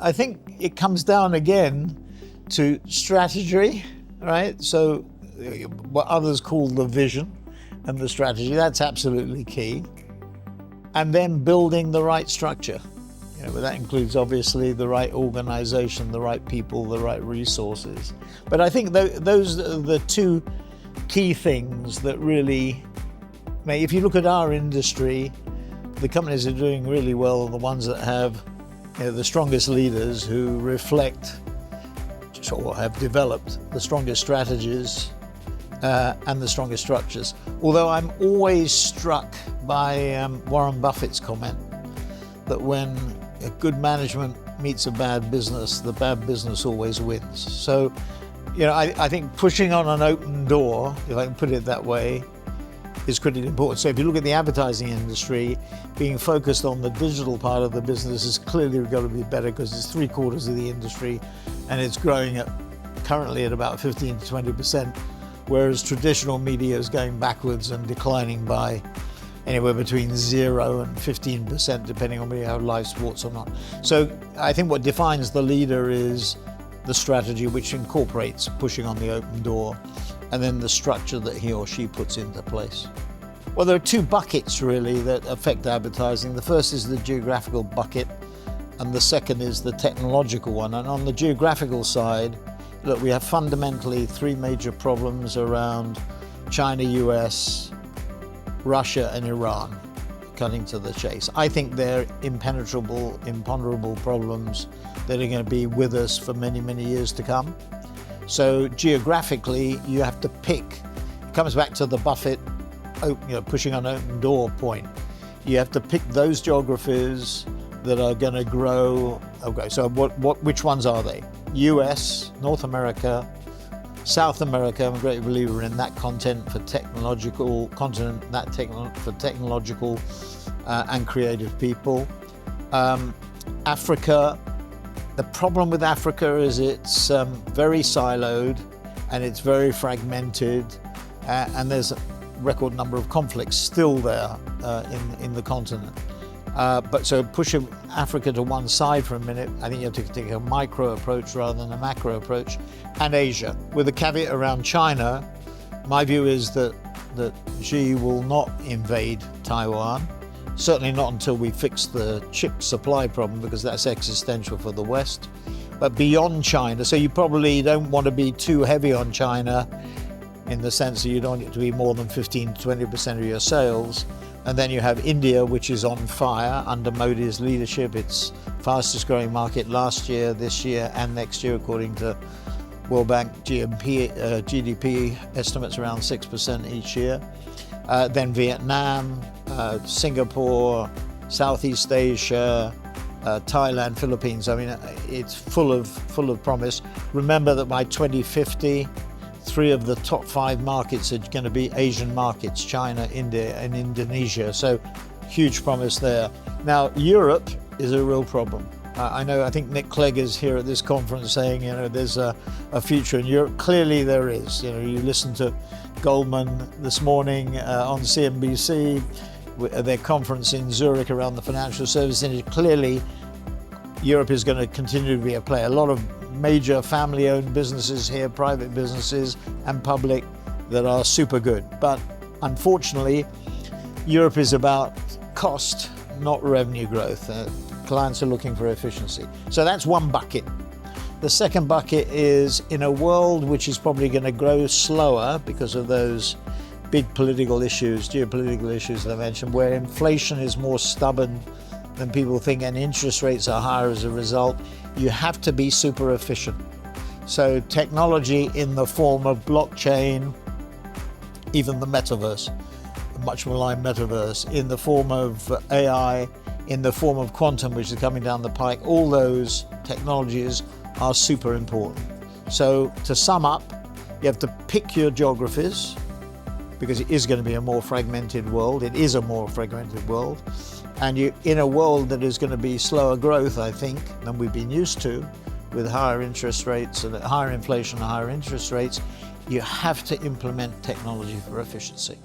I think it comes down again to strategy, right? So what others call the vision and the strategy, that's absolutely key. And then building the right structure. But that includes obviously the right organization, the right people, the right resources. But I think those are the two key things that really, if you look at our industry, the companies that are doing really well are the ones that have the strongest leaders who reflect or have developed the strongest strategies and the strongest structures. Although I'm always struck by Warren Buffett's comment that when a good management meets a bad business, the bad business always wins. So, I think pushing on an open door, if I can put it that way, is critically important. So if you look at the advertising industry, being focused on the digital part of the business is clearly got to be better because it's 3/4 of the industry and it's growing currently at about 15 to 20%, whereas traditional media is going backwards and declining by anywhere between 0 and 15%, depending on whether you have live sports or not. So I think what defines the leader is the strategy, which incorporates pushing on the open door, and then the structure that he or she puts into place. Well, there are two buckets really that affect advertising. The first is the geographical bucket, and the second is the technological one. And on the geographical side, look, we have fundamentally three major problems around China, US, Russia and Iran, cutting to the chase. I think they're imponderable problems that are going to be with us for many, many years to come. So geographically, you have to pick. It comes back to the Buffett, pushing on an open door point. You have to pick those geographies that are going to grow. Okay, so which ones are they? US, North America, South America. I'm a great believer in that content for technological continent, for technological and creative people. Africa. The problem with Africa is it's very siloed and it's very fragmented, and there's a record number of conflicts still there in the continent. But so pushing Africa to one side for a minute, I think you have to take a micro approach rather than a macro approach, and Asia. With a caveat around China, my view is that Xi will not invade Taiwan. Certainly not until we fix the chip supply problem, because that's existential for the West. But beyond China, so you probably don't want to be too heavy on China in the sense that you don't want it to be more than 15 to 20% of your sales. And then you have India, which is on fire under Modi's leadership. It's fastest growing market last year, this year and next year, according to World Bank GDP estimates around 6% each year. Then Vietnam, Singapore, Southeast Asia, Thailand, Philippines. I mean, it's full of promise. Remember that by 2050, 3 of the top 5 markets are going to be Asian markets: China, India, and Indonesia. So, huge promise there. Now, Europe is a real problem. I think Nick Clegg is here at this conference saying, there's a future in Europe. Clearly there is. You listen to Goldman this morning on CNBC, their conference in Zurich around the financial service industry. Clearly, Europe is going to continue to be a player. A lot of major family-owned businesses here, private businesses and public, that are super good. But unfortunately, Europe is about cost, not revenue growth. Clients are looking for efficiency. So that's one bucket. The second bucket is, in a world which is probably going to grow slower because of those big political issues, geopolitical issues that I mentioned, where inflation is more stubborn than people think and interest rates are higher as a result, you have to be super efficient. So technology in the form of blockchain, even the metaverse, much maligned metaverse, in the form of AI, in the form of quantum, which is coming down the pike, all those technologies are super important. So to sum up, you have to pick your geographies, because it is going to be a more fragmented world. It is a more fragmented world. And in a world that is going to be slower growth, I think, than we've been used to, with higher interest rates and higher inflation and higher interest rates, you have to implement technology for efficiency.